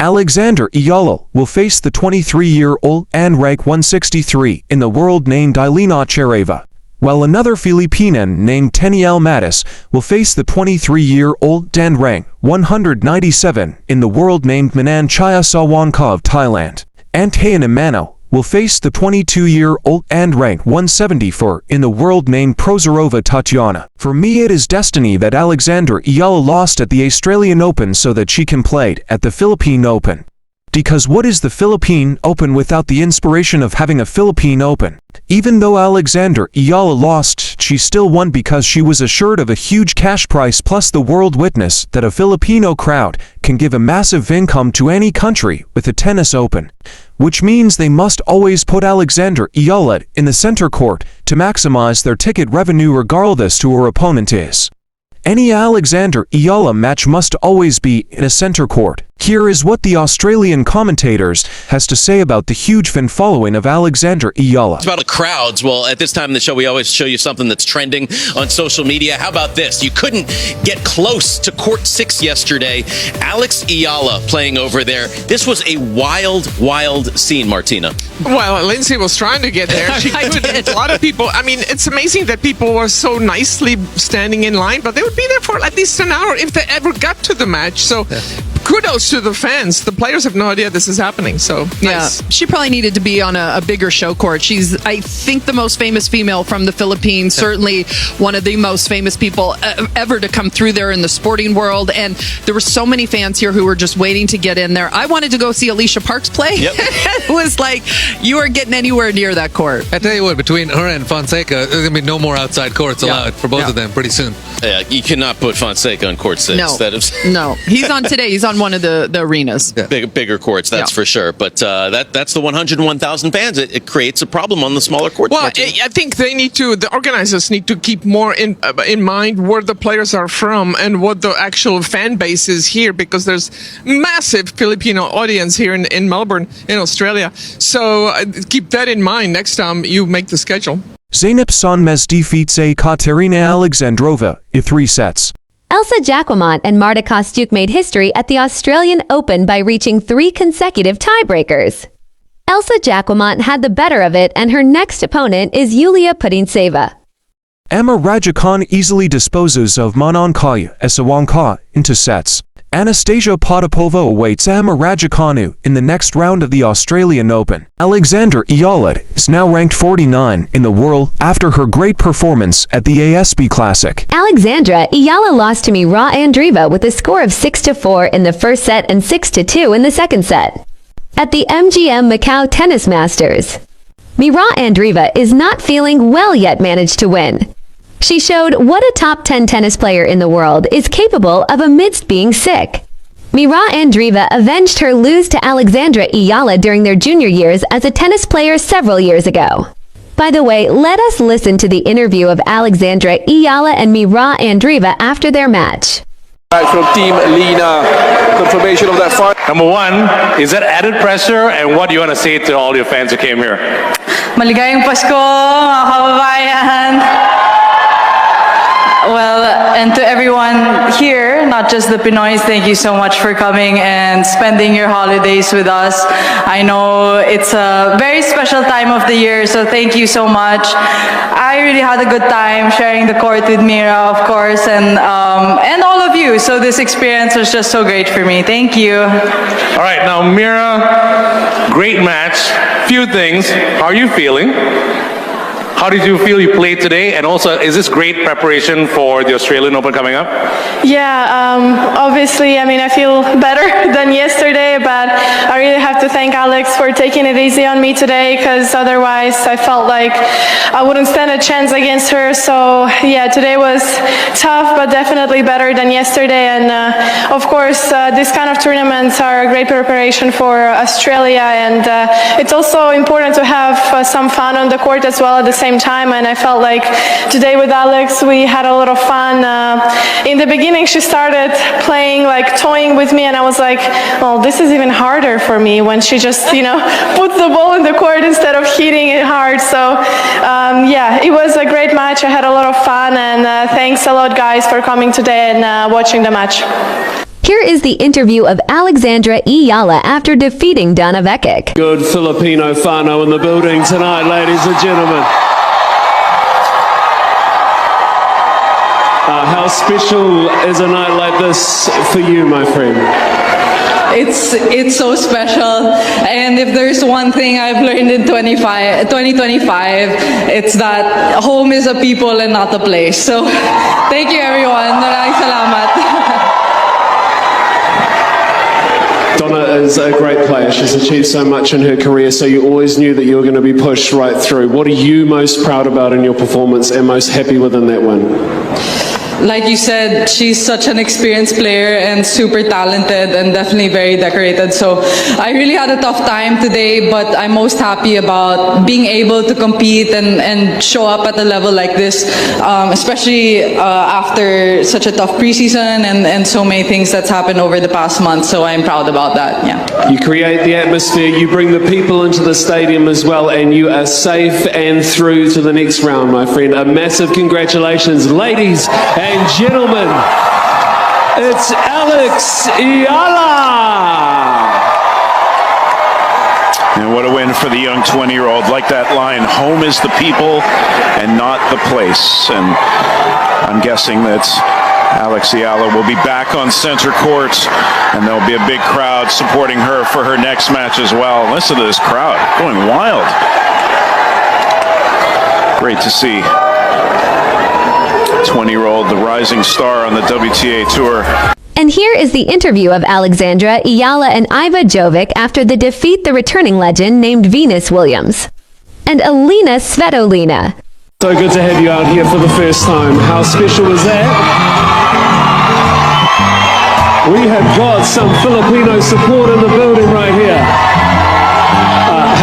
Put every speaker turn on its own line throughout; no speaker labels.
Alexandra Eala will face the 23-year-old and rank 163 in the world named ALINA CHARAEVA, while another Filipina named Teniel Matis will face the 23-year-old and rank 197 in the world named Manan Chaya Sawanka of Thailand. And Hayan Emano will face the 22-year-old and rank 174 in the world named Prozorova Tatiana. For me, it is destiny that Alexandra Eala lost at the Australian Open so that she can play at the Philippine Open. Because what is the Philippine Open without the inspiration of having a Philippine Open? Even though Alexandra Eala lost, she still won because she was assured of a huge cash prize plus the world witness that a Filipino crowd can give a massive income to any country with a tennis open. Which means they must always put Alexandra Eala in the center court to maximize their ticket revenue regardless who her opponent is. Any Alexandra Eala match must always be in a center court. Here is what the Australian commentators has to say about the huge fan following of Alexandra Eala.
It's about the crowds. Well, at this time in the show, we always show you something that's trending on social media. How about this? You couldn't get close to court 6 yesterday. Alex Eala playing over there. This was a wild, wild scene, Martina.
Well, Lindsay was trying to get there. She couldn't. A lot of people, I mean, it's amazing that people were so nicely standing in line, but they would be there for at least an hour if they ever got to the match. So kudos to the fans. The players have no idea this is happening. So nice.
Yeah, she probably needed to be on a bigger show court. She's, I think, the most famous female from the Philippines. Certainly one of the most famous people ever to come through there in the sporting world. And there were so many fans here who were just waiting to get in there. I wanted to go see Alicia Parks play.
Yep.
It was like, you are getting anywhere near that court.
I tell you what, between her and Fonseca, there's going to be no more outside courts allowed for both of them pretty soon.
Yeah, you cannot put Fonseca on court 6.
No,
That is
no. He's on today. He's on one of the arenas.
Yeah.
bigger courts, that's for sure. But that's the 101,000 fans. It creates a problem on the smaller courts.
Well, I think they need to, the organizers need to keep more in mind where the players are from and what the actual fan base is here, because there's massive Filipino audience here in Melbourne, in Australia. So keep that in mind next time you make the schedule.
Zeynep Sonmez defeats Katerina Alexandrova in 3 sets.
Elsa Jacquemont and Marta Kostyuk made history at the Australian Open by reaching 3 consecutive tiebreakers. Elsa Jacquemont had the better of it, and her next opponent is Yulia Putintseva.
Emma Raducanu easily disposes of Manon Kaya Sawanka into sets. Anastasia Potapova awaits Emma Raducanu in the next round of the Australian Open. Alexandra Eala is now ranked 49 in the world after her great performance at the ASB Classic.
Alexandra Eala lost to Mira Andreeva with a score of 6-4 in the first set and 6-2 in the second set at the MGM Macau Tennis Masters. Mira Andreeva is not feeling well yet managed to win. She showed what a top 10 tennis player in the world is capable of amidst being sick. Mira Andreeva avenged her lose to Alexandra Eala during their junior years as a tennis player several years ago. By the way, let us listen to the interview of Alexandra Eala and Mira Andreeva after their match.
From Team ALINA, confirmation of that fight.
Number one, is that added pressure, and what do you want to say to all your fans who came here?
Maligayang Pasko, mga kababayan. Well, and to everyone here, not just the Pinoys, thank you so much for coming and spending your holidays with us. I know it's a very special time of the year, so thank you so much. I really had a good time sharing the court with Mira, of course, and all of you. So this experience was just so great for me. Thank you.
All right, now Mira, great match. Few things. How are you feeling? How did you feel you played today? And also, is this great preparation for the Australian Open coming up?
Yeah, obviously, I mean, I feel better than yesterday, but I really have to thank Alex for taking it easy on me today, because otherwise I felt like I wouldn't stand a chance against her. So yeah, today was tough, but definitely better than yesterday. And of course, these kind of tournaments are a great preparation for Australia, and it's also important to have some fun on the court as well at the same time. And I felt like today with Alex, we had a lot of fun. In the beginning, she started playing, like toying with me, and I was like, well, this is even harder for me when she just, you know, puts the ball in the court instead of hitting it hard. So yeah, it was a great match. I had a lot of fun, and thanks a lot, guys, for coming today and watching the match.
Here is the interview of Alexandra Eala after defeating Dana Vekic.
Good Filipino whānau in the building tonight, ladies and gentlemen. How special is a night like this for you, my friend?
It's so special, and if there's one thing I've learned in 2025, it's that home is a people and not a place. So thank you everyone. Maraming salamat.
Donna is a great player. She's achieved so much in her career, so you always knew that you were going to be pushed right through. What are you most proud about in your performance and most happy with in that win?
Like you said, she's such an experienced player and super talented and definitely very decorated. So I really had a tough time today, but I'm most happy about being able to compete and show up at a level like this, especially after such a tough preseason and so many things that's happened over the past month. So I'm proud about that, yeah.
You create the atmosphere, you bring the people into the stadium as well, and you are safe and through to the next round, my friend. A massive congratulations, ladies and gentlemen, it's Alex Eala.
And what a win for the young 20-year-old. Like that line, home is the people and not the place. And I'm guessing that Alex Eala will be back on center court, and there'll be a big crowd supporting her for her next match as well. Listen to this crowd going wild. Great to see. 20-year-old, the rising star on the WTA Tour.
And here is the interview of Alexandra Eala and Iva Jovic after the defeat the returning legend named Venus Williams and Alina Svitolina.
So good to have you out here for the first time. How special is that? We have got some Filipino support in the building right here.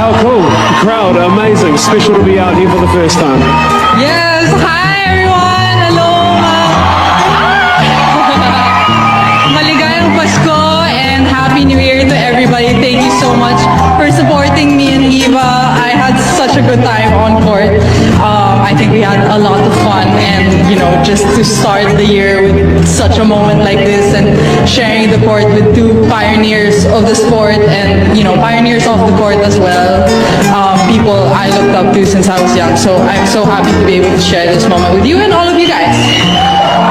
How cool. The crowd, amazing. Special to be out here for the first time.
Yes, hi everyone. Hello. Maligayang Pasko and Happy New Year to everybody. Thank you so much for supporting me and Eva. I had such a good time on court. I think we had a lot of fun, and just to start the year with such a moment like this and sharing the court with two pioneers of the sport and pioneers off the court as well. People I looked up to since I was young. So I'm so happy to be able to share this moment with you and all of you guys.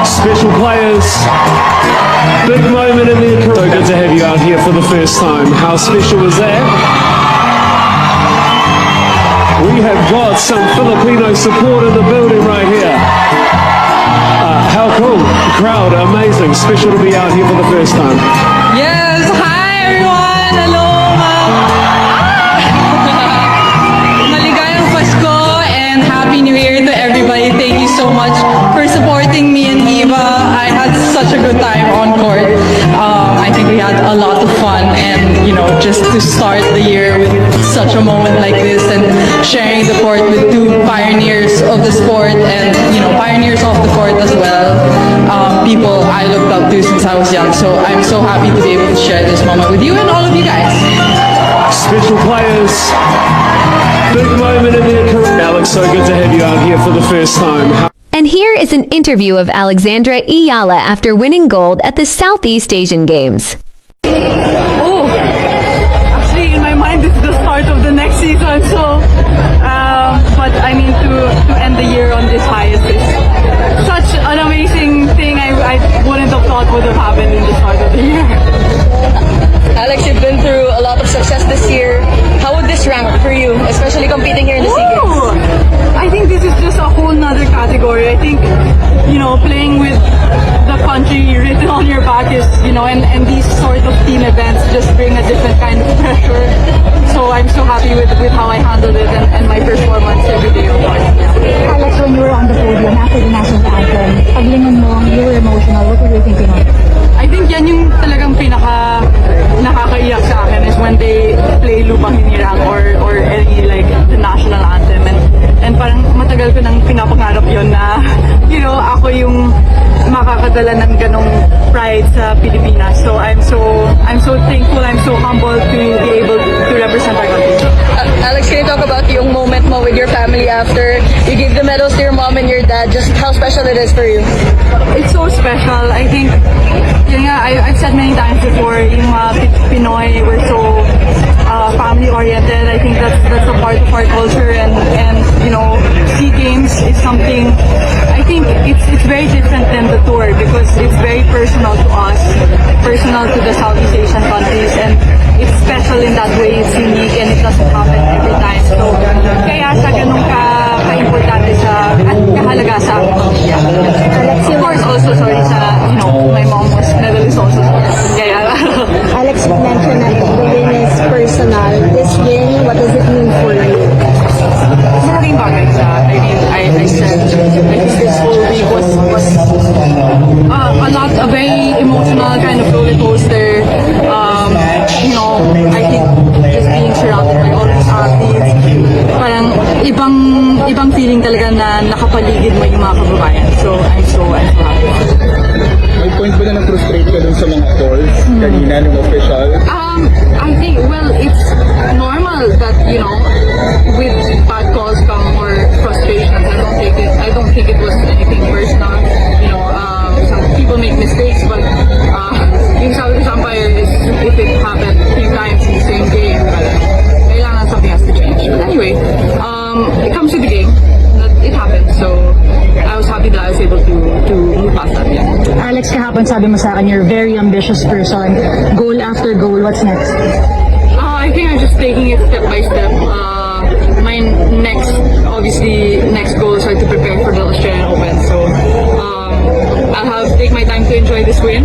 Special players. Big moment in their career. So good to have you out here for the first time. How special is that? We have got some Filipino support in the building right here. How cool. The crowd, amazing. Special to be out here for the first time.
Yes, hi everyone. Hello. Maligayang Pasko and Happy New Year to everybody. Thank you so much for supporting me and Eva. I had such a good time on court. I think we had a lot of fun, and just to start the year with such a moment like this and sharing the court with two pioneers of the sport and pioneers off the court as well. People I looked up to since I was young. So I'm so happy to be able to share this moment with you and all of you guys.
Special players. Big moment in their career. Alex, so good to have you out here for the first time.
And here is an interview of Alexandra Eala after winning gold at the Southeast Asian Games.
Oh, actually in my mind it's the start of the next season, so but I mean to end the year on this high is such an amazing thing. I wouldn't have thought would have happened in the start of the year.
Alex, you've been through a lot of success this year. How would this rank for you, especially competing here in the SEA Games?
I think this is just a whole nother category. I think, playing with the country written on your back is, and these sort of team events just bring a different kind of pressure. So I'm so happy with how I handled it and my performance every day of course.
Alex, when you were on the podium after the national anthem, paglingon mo, you were emotional. What were you thinking of?
I think yan yung talagang nakakaiyak sa akin is when they play Lubang Hinirang or any the national anthem and parang matagal ko nang pinapangarap yon na ako yung makakadala ng ganong pride sa Pilipinas. So I'm so thankful, I'm so humbled to be able to represent our country.
Alex, can you talk about yung moment mo with your family after you gave the medals to your mom and your dad? Just how special special it is for you?
It's so special. I think, yun nga, I've said many times before, yung Pinoy, we're so family-oriented. I think that's a part of our culture, and you know, SEA Games is something. I think it's very different than the tour because it's very personal to us, personal to the Southeast Asian countries, and it's special in that way. It's unique and it doesn't happen every time. So kaya siya ganun ka-importante sa at kahalaga sa pamilya. Of course, also sorry sa, you know, my mom was medalist also. Kaya
Alex, you mentioned that the win is personal. This win, what does it mean for you?
malaking bagay sa, I mean, I said, I think this whole week was a very emotional kind of roller coaster. You know, I think just being surrounded by all these athletes, parang ibang feeling talaga na nakapaligid mo yung mga kababayan. So I'm so happy.
May point ba na na-frustrate ka dun sa mga calls kanina ng official?
I think, well, it's normal that, you know, with bad calls come more frustrations. I don't think it was anything personal. You know, some people make mistakes, but yung Southeast umpire is, if it happened 3 times in the same game, kailangan something has to change. But anyway, it comes with the game. It happened, so I was happy that I was able to move past that. Yeah.
Alex, kahapon sabi mo sa akin, you're a very ambitious person. Goal after goal, what's next?
I think I'm just taking it step by step. My next goals are to prepare for the Australian Open. So I'll take my time to enjoy this win